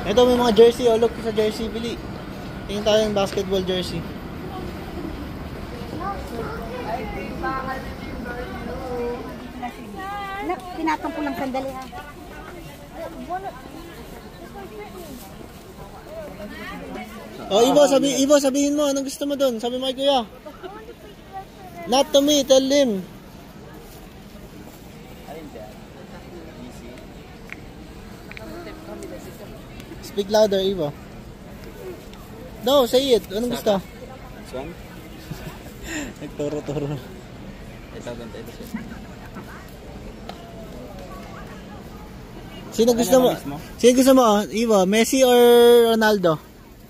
Ito may mga jersey. Oh, look sa jersey. Bili. Tingin tayo ng basketball jersey. Anak, tinatang ko lang sandali ha. Oh, Ivo, sabihin mo. Anong gusto mo dun? Sabi mo kay kuya. Not to me, tell him. Speak louder, Ivo. No, say it. Anong gusto? Swan? Nagturo-turo. Ito, ganda ito siya. Sino gusto mo? Sino gusto mo? Ivo, Messi or Ronaldo?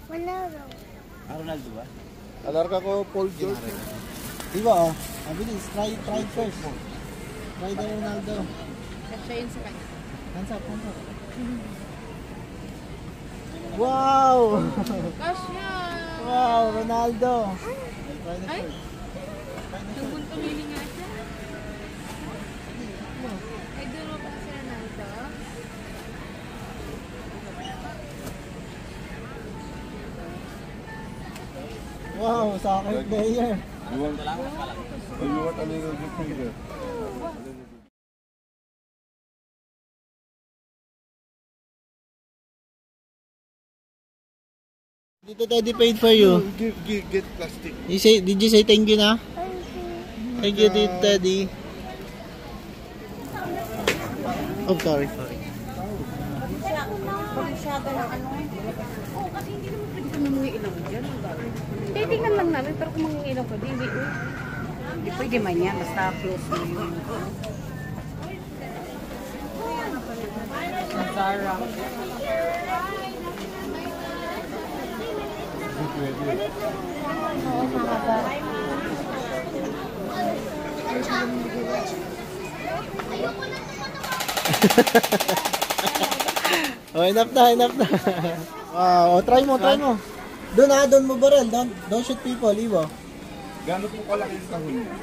Ronaldo. Ronaldo ba? Alarga ko Paul George. Ivo, oh. Mabilis. Try first. Try the Ronaldo. Kasya yun sa kanya. Hands up. Wow! Kasya! Wow, Ronaldo. Try the Ay? first. Nung tumili nga siya. Ay, doon mo pa kasi Ronaldo. Wow, soccer player. You want a little bit bigger? Dito Teddy paid for you. Get plastic. Did you say thank you na? Thank you, Teddy. Oh, sorry. Masyado ng ano. Oo, kasi hindi naman pwede kami mga ilaw dyan. Titignan lang namin, pero kung mga ilaw ka, hindi pwede man yan. Basta close mo yun. Zara. Oo, mahaba. Oh, enough na. Wow, try mo. Doon mo barrel. Don't shoot people, Ivo. Gano'n po kalaki yung kahon niya?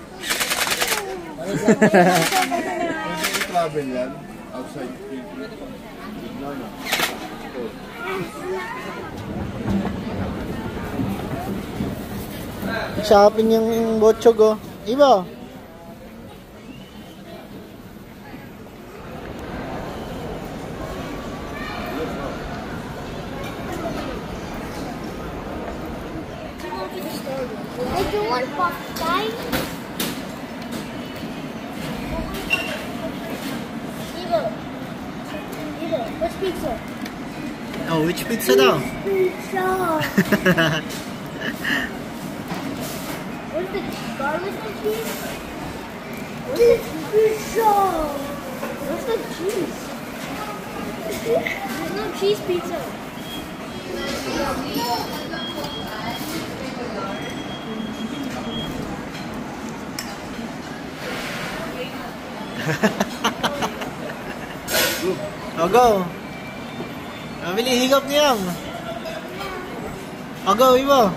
Pwede i-travel yan? Outside people? No. Shopping yung botchog, oh. Ivo. I do want pop guys. Evo, what's pizza? Oh, which pizza daw? Pizza. What's the garlic and cheese? This pizza. What's the cheese? There's no cheese pizza. Oh, go. Mabili, higop niya. Oh, go, Ivo.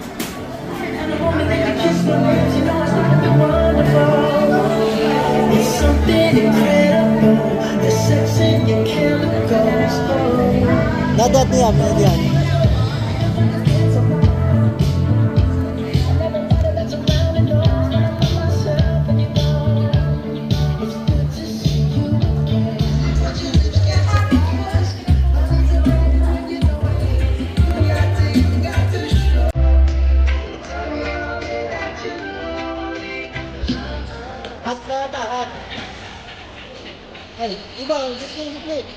Nadat niya, yan. Hot. Hey, Ivo, just name the plate.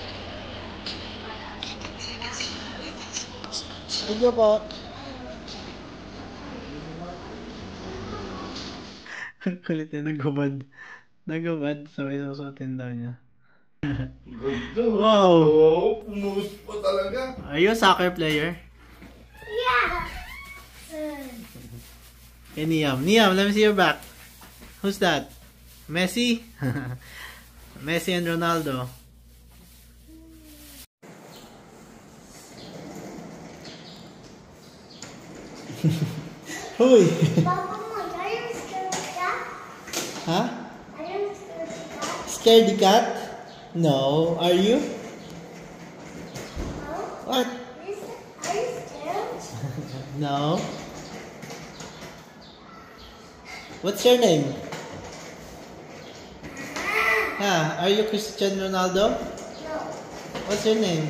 Video po. Ang kulit na nagubad so isusutin daw niya. Wow! Oo, pumus pa talaga. Are you a soccer player? Yeah. Hey, Niam, let me see your back. Who's that? Messi? Messi and Ronaldo. Hoy! Are you scared of that? Huh? Are you scared of that? Scaredy cat? No. Are you? No? What? Are you No. What's your name? Are you Cristiano Ronaldo? No. What's your name?